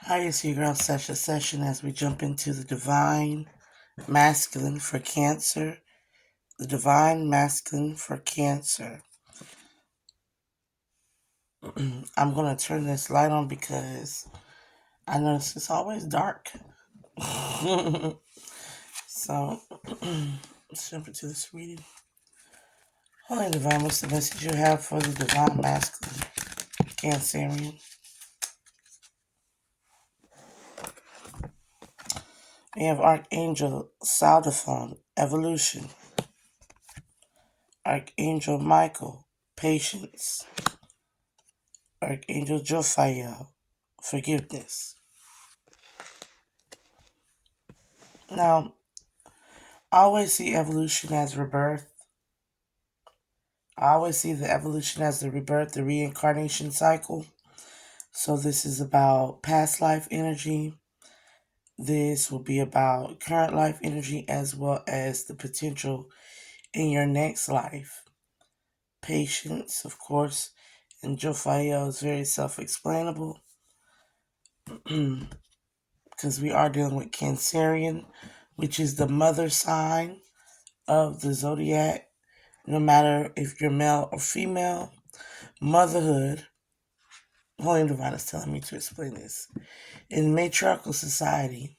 Hi, it's your girl seshasession as we jump into the divine masculine for Cancer. The divine masculine for Cancer. I'm going to turn this light on because I notice it's always dark. So, let's jump into this reading. Holy Divine, what's the message you have for the divine masculine Cancerian? We have Archangel Saldaphon, Evolution. Archangel Michael, Patience. Archangel Jophiel, Forgiveness. Now, I always see evolution as rebirth. I always see the evolution as the rebirth, the reincarnation cycle. So this is about past life energy. This will be about current life energy as well as the potential in your next life. Patience, of course, and Jophiel is very self-explainable because we are dealing with Cancerian, which is the mother sign of the zodiac. No matter if you're male or female, motherhood, Holy Divine is telling me to explain this. In matriarchal society,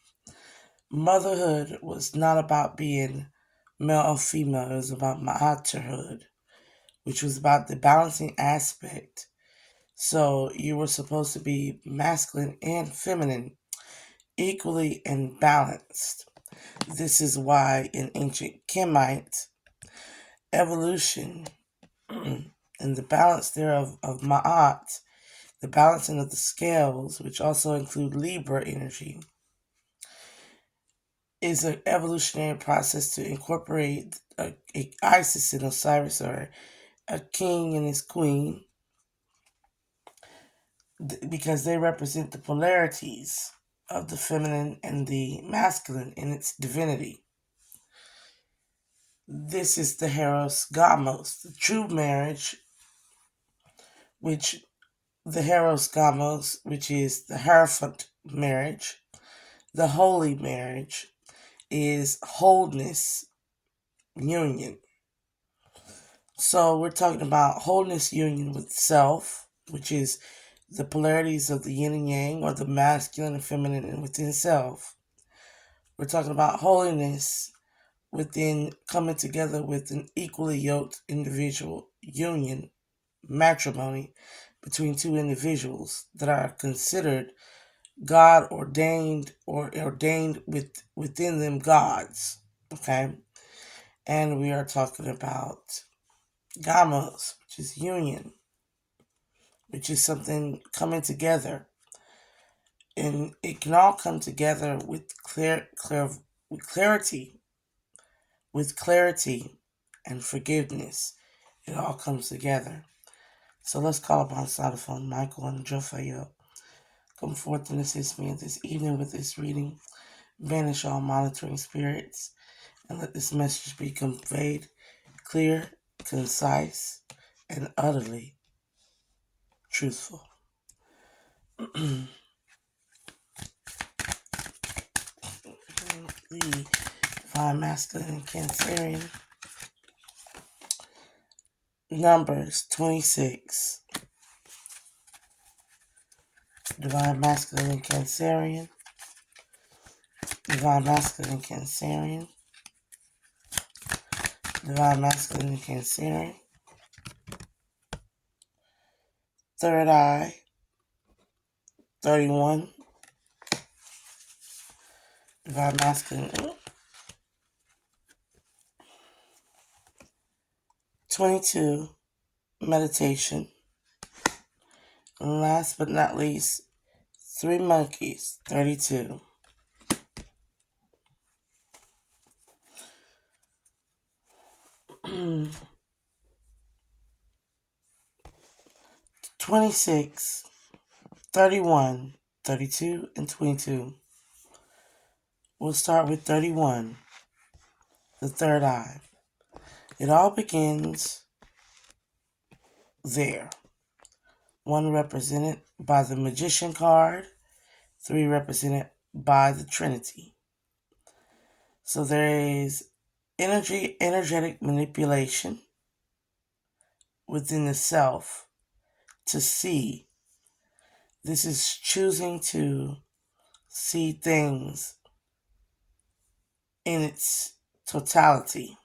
motherhood was not about being male or female. It was about materhood, which was about the balancing aspect. So you were supposed to be masculine and feminine, equally and balanced. This is why in ancient Kemite, evolution and the balance thereof of Ma'at, the balancing of the scales, which also include Libra energy, is an evolutionary process to incorporate a Isis and Osiris, or a king and his queen, because they represent the polarities of the feminine and the masculine in its divinity. This is the Heros Gamos, the true marriage, which the Heros Gamos, which is the Hierophant marriage, the holy marriage, is wholeness union. So we're talking about wholeness union with self, which is the polarities of the yin and yang, or the masculine and feminine within self. We're talking about holiness within coming together with an equally yoked individual union, matrimony between two individuals that are considered God ordained, or ordained within them gods. Okay? And we are talking about Gamos, which is union, which is something coming together. And it can all come together with clarity and forgiveness. It all comes together. So let's call upon Saldaphon, Michael, and Jophiel. Come forth and assist me this evening with this reading. Banish all monitoring spirits, and let this message be conveyed clear, concise, and utterly truthful. The Divine Masculine and Cancerian. Numbers 26. Divine Masculine and Cancerian. Divine Masculine and Cancerian. Divine Masculine and Cancerian. Third eye, 31. Divine Masculine, 22. Meditation. And last but not least, 3 monkeys, 32. Mm. 26, 31, 32, and 22. We'll start with 31, the third eye. It all begins there. One represented by the Magician card, 3 represented by the Trinity. So there is energetic manipulation within the self to see. This is choosing to see things in its totality,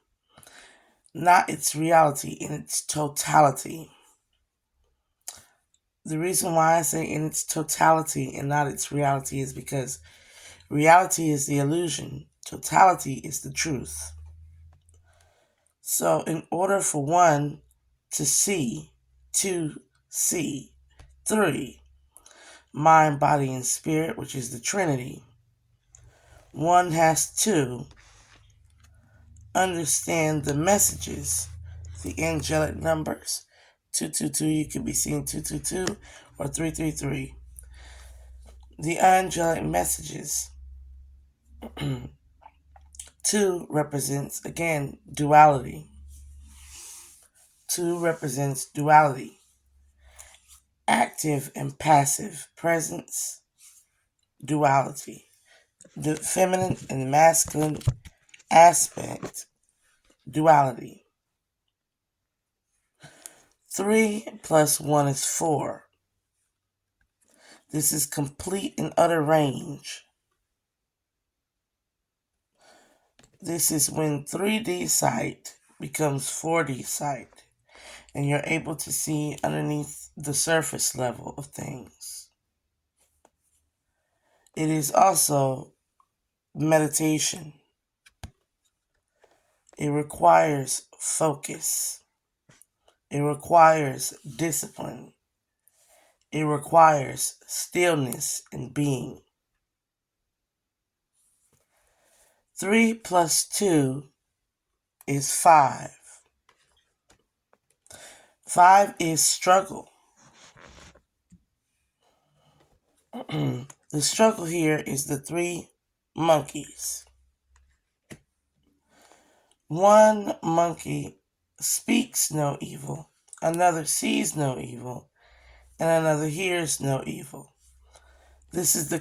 not its reality, in its totality. The reason why I say in its totality and not its reality is because reality is the illusion, totality is the truth. So in order for one to see, 3, mind, body, and spirit, which is the Trinity, one has to understand the messages, the angelic numbers. 222, you could be seeing 222 or 333. The angelic messages. 2 represents, again, duality. 2 represents duality. Active and passive presence, duality. The feminine and masculine aspect, duality. 3 plus 1 is 4. This is complete and utter range. This is when 3D sight becomes 4D sight, and you're able to see underneath the surface level of things. It is also meditation. It requires focus. It requires discipline. It requires stillness and being. 3 plus 2 is 5. 5 is struggle. The struggle here is the 3 monkeys. One monkey speaks no evil, another sees no evil, and another hears no evil. This is the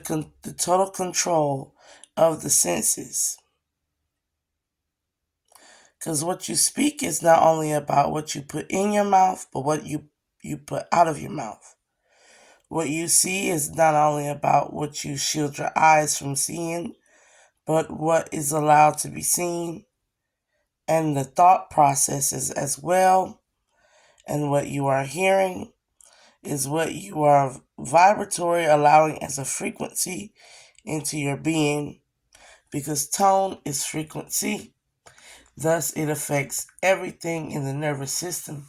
total control of the senses. Because what you speak is not only about what you put in your mouth, but what you put out of your mouth. What you see is not only about what you shield your eyes from seeing, but what is allowed to be seen, and the thought processes as well. And what you are hearing is what you are vibratory allowing as a frequency into your being, because tone is frequency. Thus, it affects everything in the nervous system,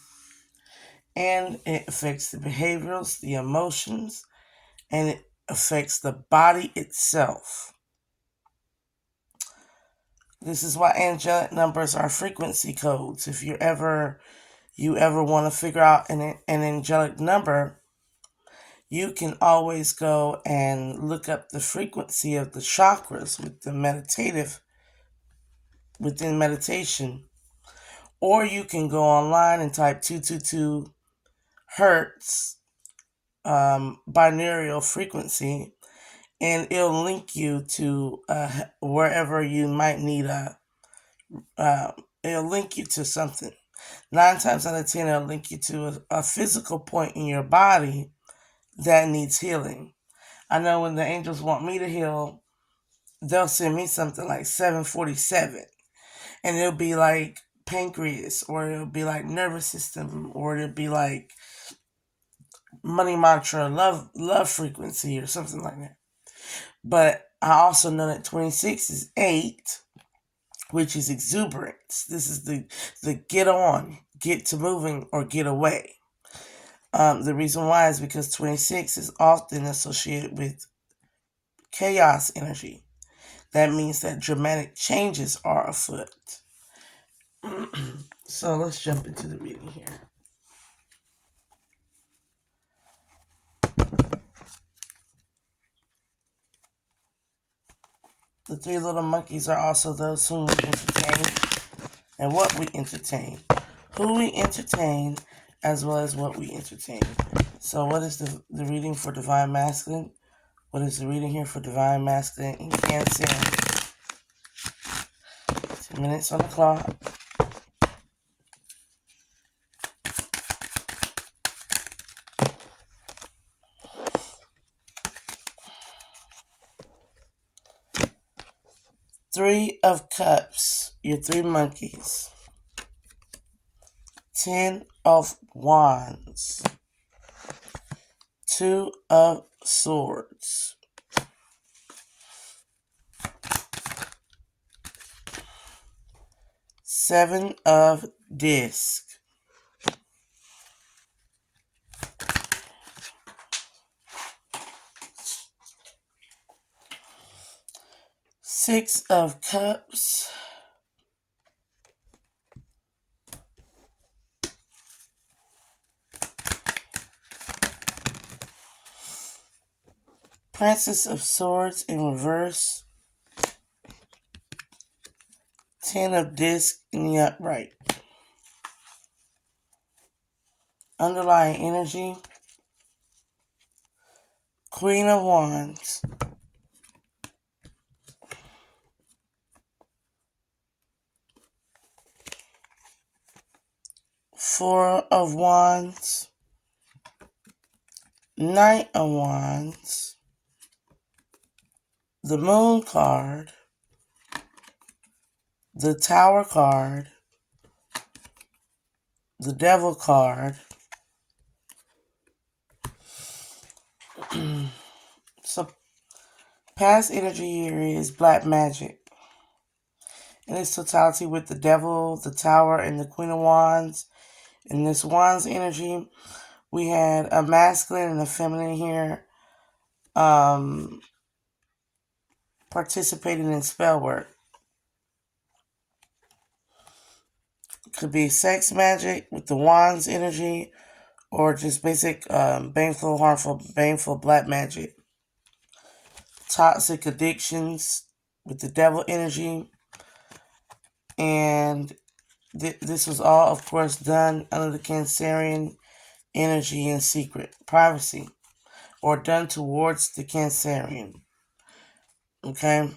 and it affects the behaviors, the emotions, and it affects the body itself. This is why angelic numbers are frequency codes. If you ever want to figure out an angelic number, you can always go and look up the frequency of the chakras within meditation. Or you can go online and type 222 hertz binaural frequency, and it'll link you to wherever you might need it'll link you to something. 9 times out of 10, it'll link you to a physical point in your body that needs healing. I know when the angels want me to heal, they'll send me something like 747, and it'll be like pancreas, or it'll be like nervous system, or it'll be like money mantra, love frequency, or something like that. But I also know that 26 is 8, which is exuberance. This is the get on, get to moving, or get away. The reason why is because 26 is often associated with chaos energy. That means that dramatic changes are afoot. So let's jump into the reading here. The 3 little monkeys are also those whom we entertain and what we entertain. Who we entertain as well as what we entertain. So what is the reading for Divine Masculine? What is the reading here for Divine Masculine in Cancer? 10 minutes on the clock. Three of Cups, your three monkeys. 10 of Wands. 2 of Swords. 7 of Discs. 6 of Cups. Princess of Swords in reverse. 10 of Discs in the upright. Underlying energy. Queen of Wands. 4 of Wands. Knight of Wands. The Moon card. The Tower card. The Devil card. So, past energy here is black magic. In its totality with the Devil, the Tower, and the Queen of Wands. In this Wands energy, we had a masculine and a feminine here participating in spell work. Could be sex magic with the Wands energy, or just basic baneful, harmful, baneful black magic. Toxic addictions with the Devil energy. And this was all, of course, done under the Cancerian energy in secret, privacy, or done towards the Cancerian. Okay?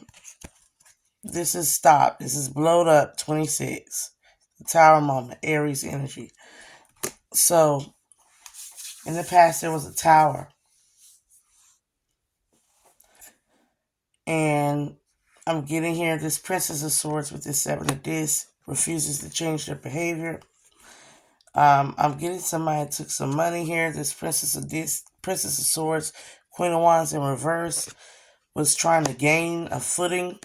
This is stopped. This is blowed up, 26. The Tower moment, Aries energy. So, in the past, there was a tower. And I'm getting here, this Princess of Swords with this 7 of Discs refuses to change their behavior. I'm getting somebody that took some money here. This Princess of Discs, Princess of Swords, Queen of Wands in reverse, was trying to gain a footing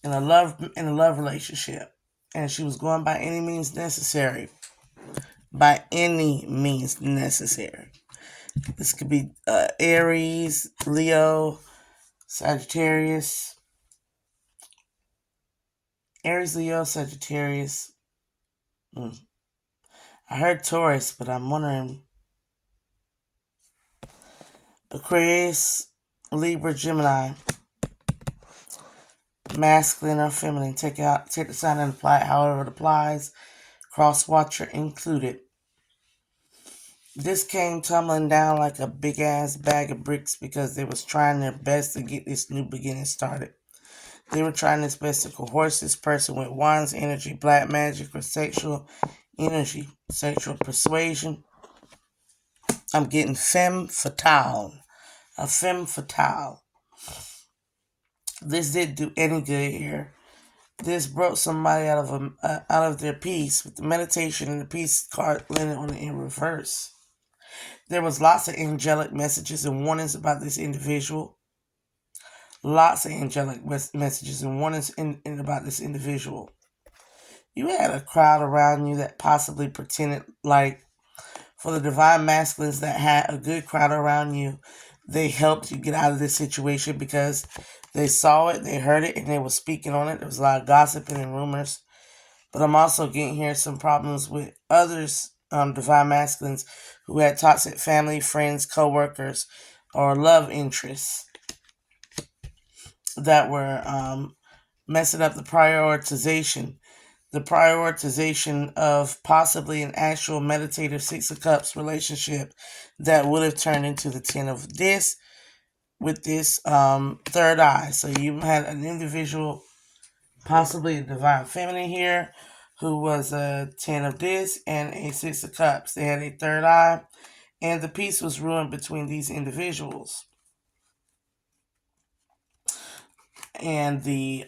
in a love relationship. And she was going by any means necessary. By any means necessary. This could be Aries, Leo, Sagittarius. Aries, Leo, Sagittarius. I heard Taurus, but I'm wondering. Aquarius, Libra, Gemini. Masculine or feminine. Take the sign and apply it however it applies. Cross watcher included. This came tumbling down like a big ass bag of bricks because they was trying their best to get this new beginning started. They were trying their best to coerce this person with Wands energy, black magic, or sexual energy, sexual persuasion. I'm getting femme fatale. A femme fatale. This didn't do any good here. This broke somebody out of their peace with the meditation and the peace card landed on it in reverse. There was lots of angelic messages and warnings about this individual. Lots of angelic messages and warnings about this individual. You had a crowd around you that possibly pretended like, for the divine masculines that had a good crowd around you, they helped you get out of this situation because they saw it, they heard it, and they were speaking on it. There was a lot of gossiping and rumors. But I'm also getting here some problems with others, divine masculines, who had toxic family, friends, co-workers, or love interests that were messing up the prioritization of possibly an actual meditative 6 of Cups relationship that would have turned into the 10 of Discs with this third eye. So you had an individual, possibly a divine feminine here, who was a 10 of this and a 6 of cups. They had a third eye, and the peace was ruined between these individuals. And the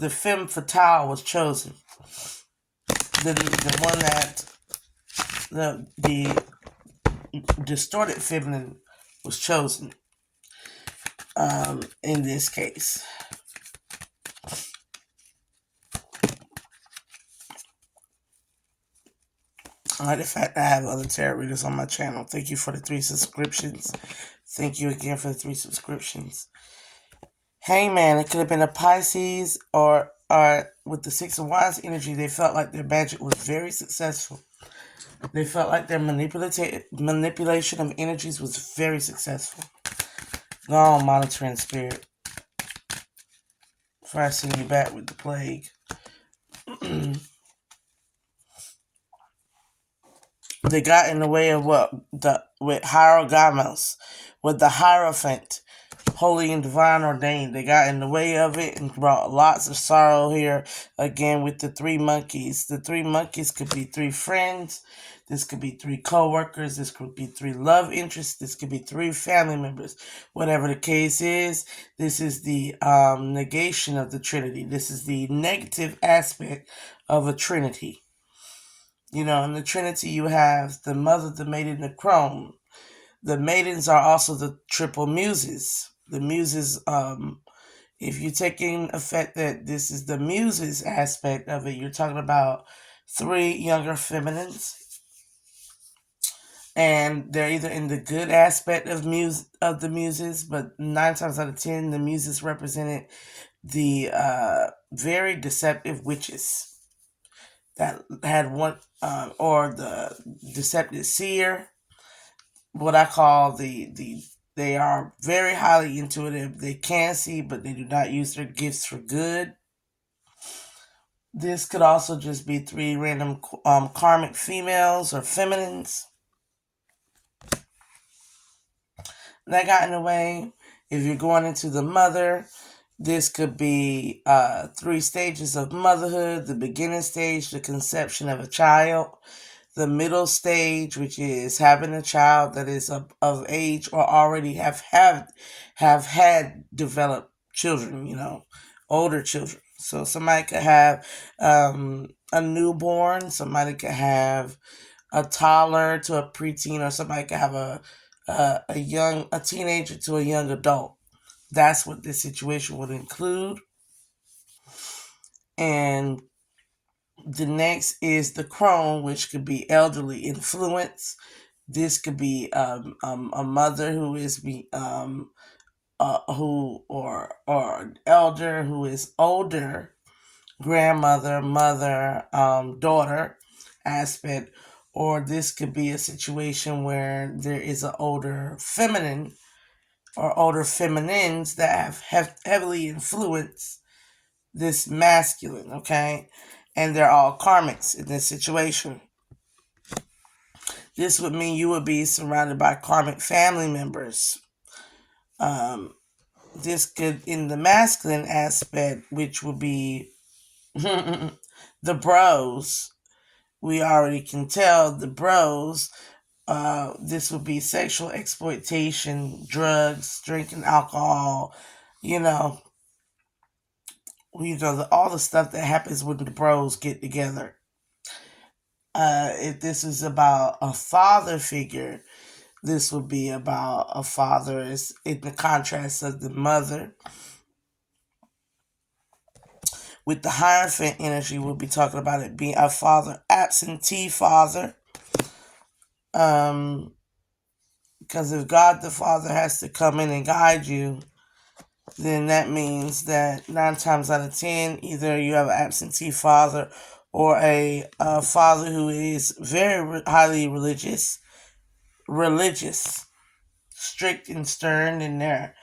femme fatale was chosen. The one that the distorted feminine was chosen in this case. I like the fact that I have other tarot readers on my channel. Thank you for the 3 subscriptions. Thank you again for the 3 subscriptions. Hangman, it could have been a Pisces or with the 6 of Wands energy, they felt like their magic was very successful. They felt like their manipulation of energies was very successful. Go on, monitoring spirit. Before I send you back with the plague. They got in the way of with hierogamos, with the Hierophant, holy and divine ordained. They got in the way of it and brought lots of sorrow here. Again, with the 3 monkeys. The 3 monkeys could be 3 friends. This could be 3 co-workers. This could be 3 love interests. This could be 3 family members. Whatever the case is, this is the negation of the Trinity. This is the negative aspect of a Trinity. You know, in the Trinity, you have the mother, the maiden, the crone. The maidens are also the triple muses. The muses, if you take in effect that this is the muses aspect of it, you're talking about 3 younger feminines. And they're either in the good aspect of the muses, but 9 times out of 10, the muses represented the very deceptive witches that had one, or the deceptive seer, what I call they are very highly intuitive. They can see, but they do not use their gifts for good. This could also just be 3 random karmic females or feminines that got in the way. If you're going into the mother, this could be 3 stages of motherhood. The beginning stage, the conception of a child. The middle stage, which is having a child that is of age or already have had developed children, you know, older children. So somebody could have a newborn, somebody could have a toddler to a preteen, or somebody could have a teenager to a young adult. That's what this situation would include. And the next is the crone, which could be elderly influence. This could be a mother who is or elder who is older, grandmother, mother, daughter aspect, or this could be a situation where there is an older feminine or older feminines that have heavily influenced this masculine, okay? And they're all karmics in this situation. This would mean you would be surrounded by karmic family members. This could, in the masculine aspect, which would be the bros, we already can tell the bros, this would be sexual exploitation, drugs, drinking alcohol, you know, all the stuff that happens when the bros get together. If this is about a father figure, this would be about a father is in the contrast of the mother. With the Hierophant energy, we'll be talking about it being a father, absentee father. Because if God the Father has to come in and guide you, then that means that 9 times out of 10, either you have an absentee father or a father who is very highly religious, strict and stern in their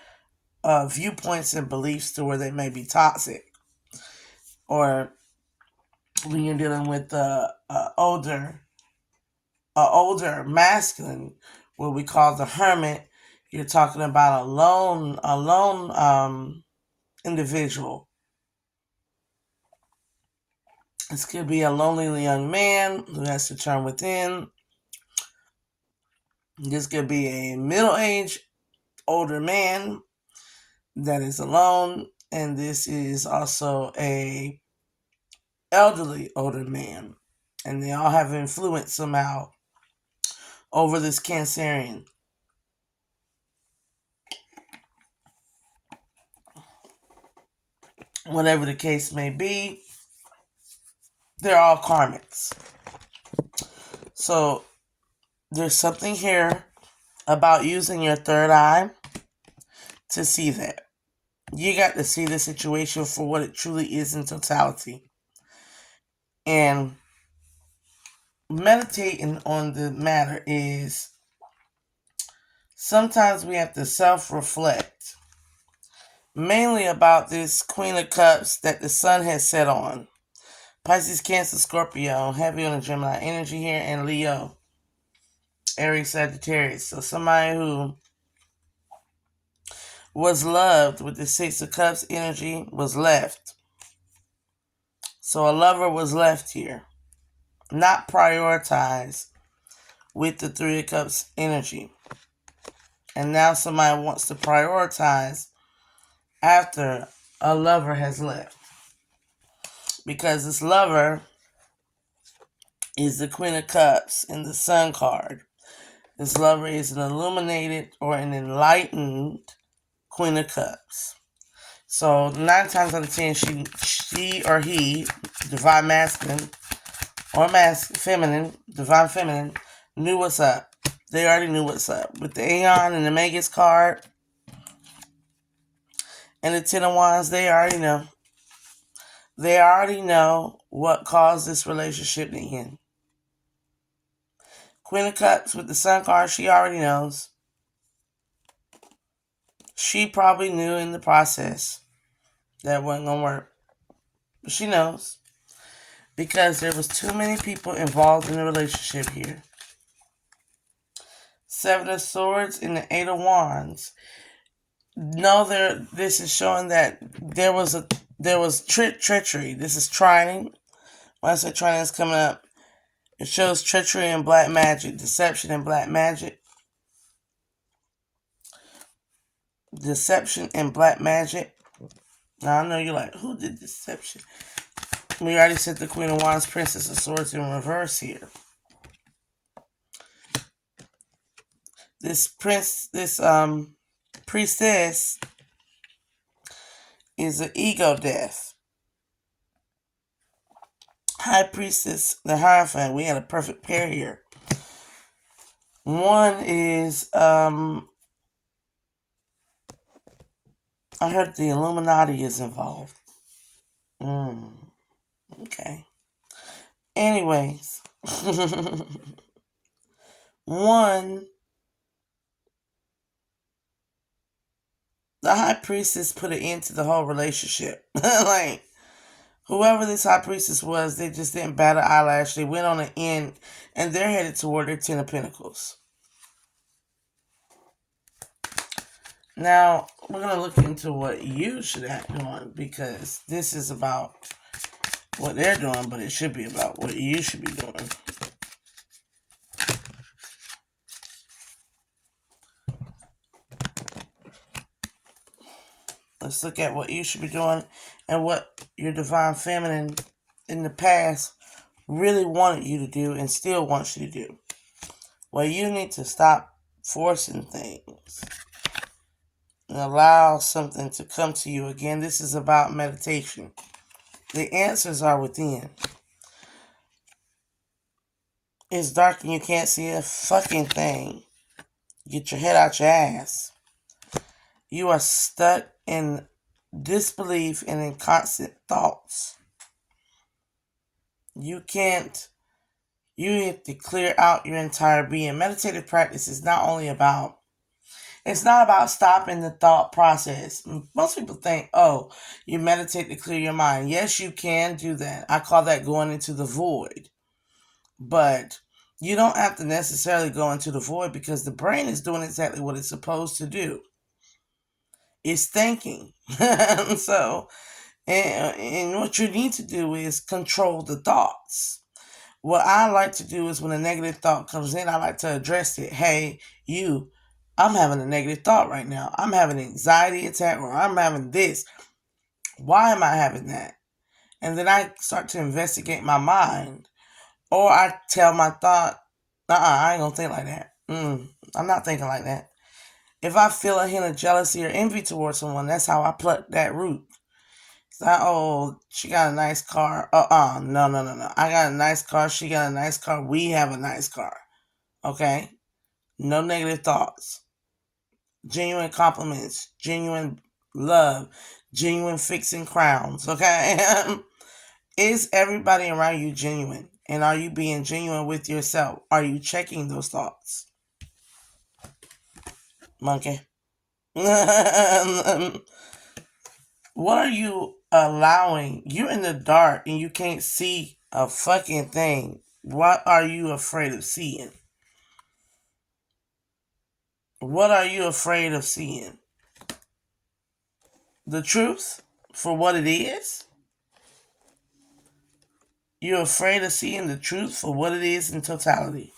viewpoints and beliefs to where they may be toxic. Or when you're dealing with older masculine, what we call the hermit, you're talking about a lone individual. This could be a lonely young man who has to turn within. This could be a middle-aged older man that is alone, and this is also a elderly older man, and they all have influence somehow over this Cancerian. Whatever the case may be, they're all karmics. So there's something here about using your third eye to see that. You got to see the situation for what it truly is in totality. And meditating on the matter is sometimes we have to self-reflect, mainly about this Queen of Cups that the sun has set on. Pisces, Cancer, Scorpio, heavy on the Gemini energy here, and Leo, Aries, Sagittarius. So somebody who was loved with the Six of Cups energy was left. So a lover was left here, not prioritized with the Three of Cups energy. And now somebody wants to prioritize after a lover has left. Because this lover is the Queen of Cups in the Sun card. This lover is an illuminated or an enlightened Queen of Cups. So 9 times out of 10, she or he, divine masculine or feminine, divine feminine, knew what's up. They already knew what's up. With the Aeon and the Magus card and the Ten of Wands, they already know. They already know what caused this relationship to end. Queen of Cups with the Sun card, she already knows. She probably knew in the process that wasn't going to work. But she knows. Because there was too many people involved in the relationship here. Seven of Swords and the Eight of Wands. No, this is showing that there was treachery. This is trining. When I say trining is coming up, it shows treachery and black magic, deception and black magic. Deception and black magic. Now I know you're like, who did deception? We already said the Queen of Wands, Princess of Swords in reverse here. This priestess is an ego death. High Priestess, the Hierophant. We had a perfect pair here. One is, I heard the Illuminati is involved. Okay. Anyways. One, the High Priestess put an end to the whole relationship. Like, whoever this High Priestess was, they just didn't bat an eyelash. They went on an end, and they're headed toward their Ten of Pentacles. Now, we're going to look into what you should act on, because this is about what they're doing, but it should be about what you should be doing. Let's look at what you should be doing and what your divine feminine in the past really wanted you to do and still wants you to do. Well, you need to stop forcing things and allow something to come to you. Again, this is about meditation. The answers are within. It's dark and you can't see a fucking thing. Get your head out your ass. You are stuck in disbelief and in constant thoughts. You have to clear out your entire being. Meditative practice is it's not about stopping the thought process. Most people think, oh, you meditate to clear your mind. Yes, you can do that. I call that going into the void. But You don't have to necessarily go into the void because the brain is doing exactly what it's supposed to do. It's thinking. So, and what you need to do is control the thoughts. What I like to do is when a negative thought comes in, I like to address it. Hey, you, I'm having a negative thought right now. I'm having an anxiety attack or I'm having this. Why am I having that? And then I start to investigate my mind. Or I tell my thought, I ain't gonna think like that. I'm not thinking like that. If I feel a hint of jealousy or envy towards someone, that's how I pluck that root. It's not, oh, she got a nice car. No. I got a nice car. She got a nice car. We have a nice car. Okay? No negative thoughts. Genuine compliments. Genuine love. Genuine fixing crowns. Okay? Is everybody around you genuine? And are you being genuine with yourself? Are you checking those thoughts? Monkey. What are you allowing? You're in the dark and you can't see a fucking thing. What are you afraid of seeing? What are you afraid of seeing? The truth for what it is? You're afraid of seeing the truth for what it is in totality.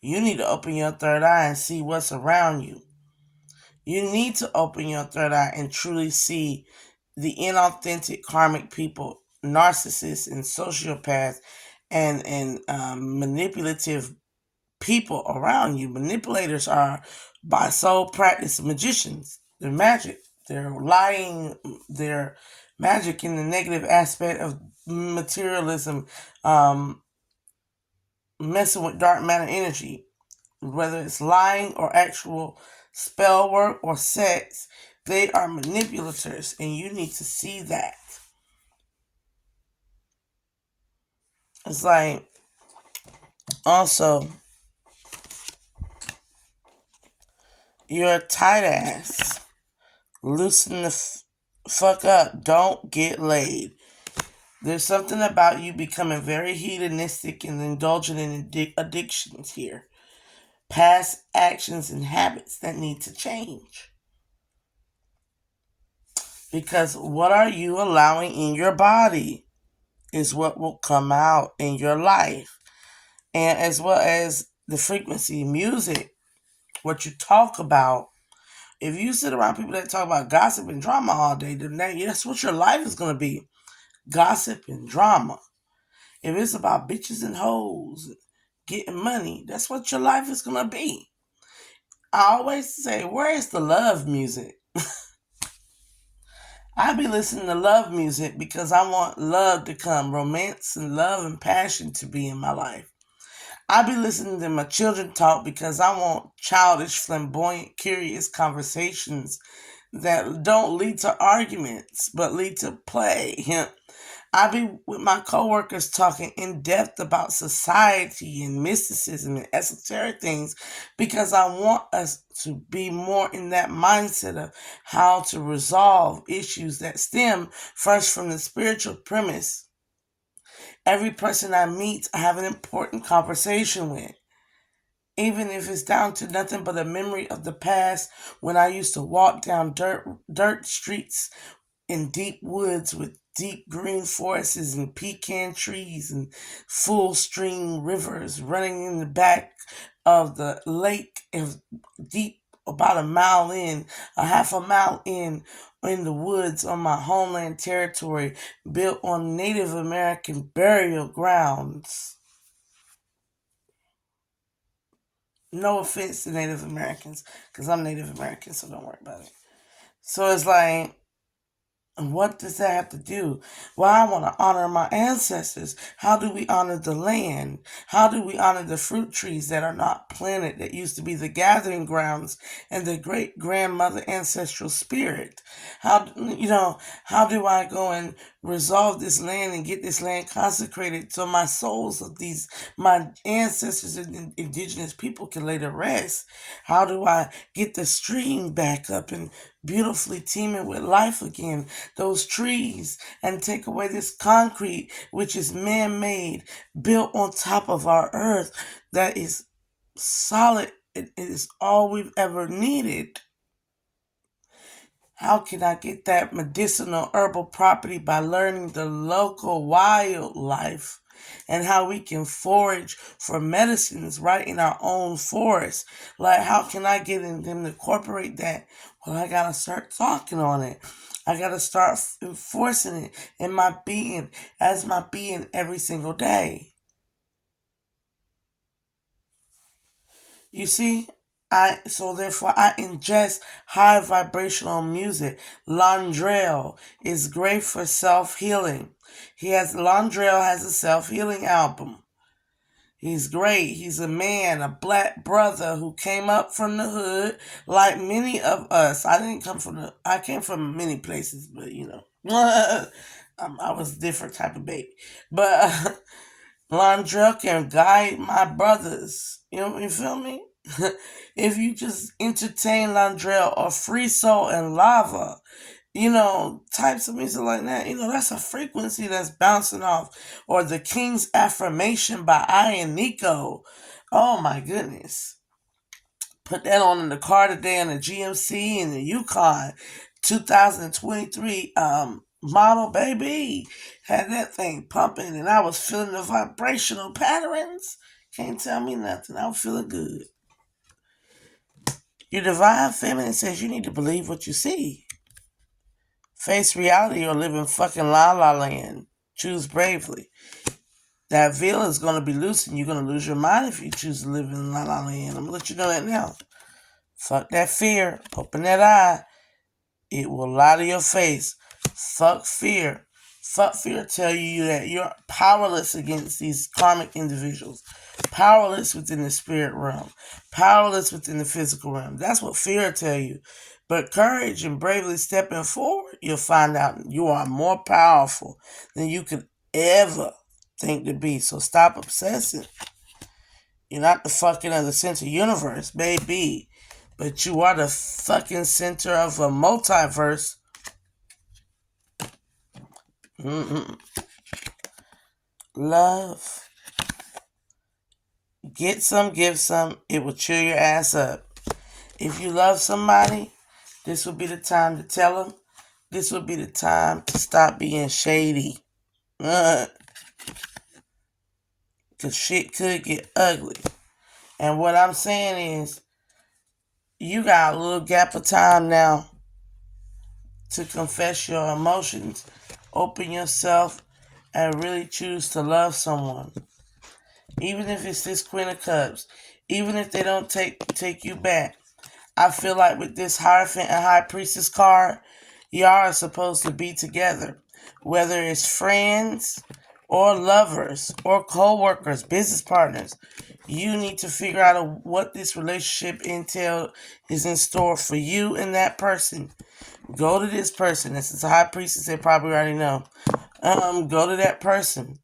You need to open your third eye and see what's around you. You need to open your third eye and truly see the inauthentic karmic people, narcissists and sociopaths and manipulative people around you. Manipulators are by soul practice magicians. They're magic. They're lying. They're magic in the negative aspect of materialism, messing with dark matter energy. Whether it's lying or actual spell work or sex, they are manipulators, and you need to see that. It's like, also, you're a tight ass. Loosen the fuck up. Don't get laid. There's something about you becoming very hedonistic and indulgent in addictions here. Past actions and habits that need to change. Because what are you allowing in your body is what will come out in your life. And as well as the frequency, music, what you talk about. If you sit around people that talk about gossip and drama all day, then that's what your life is going to be. Gossip and drama. If it's about bitches and hoes, getting money, that's what your life is going to be. I always say, where is the love music? I be listening to love music because I want love to come, romance and love and passion to be in my life. I be listening to my children talk because I want childish, flamboyant, curious conversations that don't lead to arguments but lead to play. I be with my coworkers talking in depth about society and mysticism and esoteric things because I want us to be more in that mindset of how to resolve issues that stem first from the spiritual premise. Every person I meet, I have an important conversation with. Even if it's down to nothing but a memory of the past when I used to walk down dirt streets in deep woods with deep green forests and pecan trees and full stream rivers running in the back of the lake, deep about a mile in, a half a mile in the woods on my homeland territory, built on Native American burial grounds. No offense to Native Americans, because I'm Native American, so don't worry about it. So it's like, what does that have to do? Well, I want to honor my ancestors. How do we honor the land? How do we honor the fruit trees that are not planted, that used to be the gathering grounds and the great grandmother ancestral spirit? How do I go and resolve this land and get this land consecrated so my souls of my ancestors and indigenous people can lay to rest? How do I get the stream back up and beautifully teeming with life again, those trees, and take away this concrete, which is man-made, built on top of our earth, that is solid? It is all we've ever needed. How can I get that medicinal herbal property? By learning the local wildlife and how we can forage for medicines right in our own forest. Like, how can I get them to incorporate that? Well, I gotta start talking on it. I gotta start enforcing it in my being, as my being, every single day. You see, therefore I ingest high vibrational music. Londrell is great for self-healing. Londrell has a self-healing album. He's great. He's a man, a black brother who came up from the hood like many of us. I came from many places, but I was a different type of baby. But Londrell can guide my brothers. You feel me? If you just entertain Londrell or Free Soul and Lava, types of music like that, that's a frequency that's bouncing off. Or The King's Affirmation by I and Nico. Oh my goodness. Put that on in the car today in the GMC and the Yukon 2023 model, baby. Had that thing pumping and I was feeling the vibrational patterns. Can't tell me nothing. I was feeling good. Your divine feminine says you need to believe what you see. Face reality or live in fucking la la land. Choose bravely. That veil is going to be loose and you're going to lose your mind if you choose to live in la la land. I'm going to let you know that now. Fuck that fear. Open that eye. It will lie to your face. Fuck fear. Fuck fear tell you that you're powerless against these karmic individuals. Powerless within the spirit realm. Powerless within the physical realm. That's what fear tell you. But courage and bravely stepping forward, you'll find out you are more powerful than you could ever think to be. So stop obsessing. You're not the fucking of the center universe, baby. But you are the fucking center of a multiverse. Love. Get some, give some. It will cheer your ass up. If you love somebody, this will be the time to tell them. This will be the time to stop being shady. Because shit could get ugly. And what I'm saying is, you got a little gap of time now to confess your emotions, open yourself, and really choose to love someone. Even if it's this Queen of Cups, even if they don't take you back. I feel like with this Hierophant and High Priestess card, y'all are supposed to be together. Whether it's friends or lovers or co-workers, business partners, you need to figure out what this relationship is in store for you and that person. Go to this person. This is a High Priestess, they probably already know. Go to that person.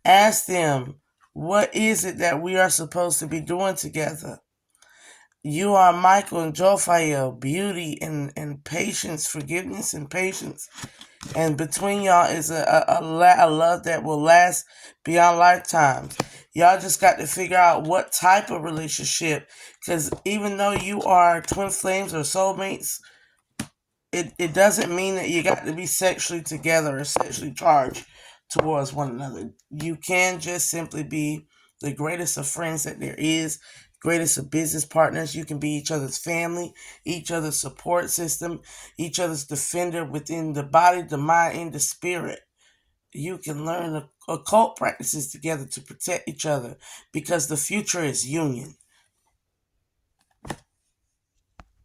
Ask them, what is it that we are supposed to be doing together? You are Michael and Jophiel, beauty and patience, forgiveness and patience. And between y'all is a love that will last beyond lifetimes. Y'all just got to figure out what type of relationship. Because even though you are twin flames or soulmates, it doesn't mean that you got to be sexually together or sexually charged towards one another. You can just simply be the greatest of friends that there is, greatest of business partners. You can be each other's family, each other's support system, each other's defender within the body, the mind, and the spirit. You can learn occult practices together to protect each other because the future is union.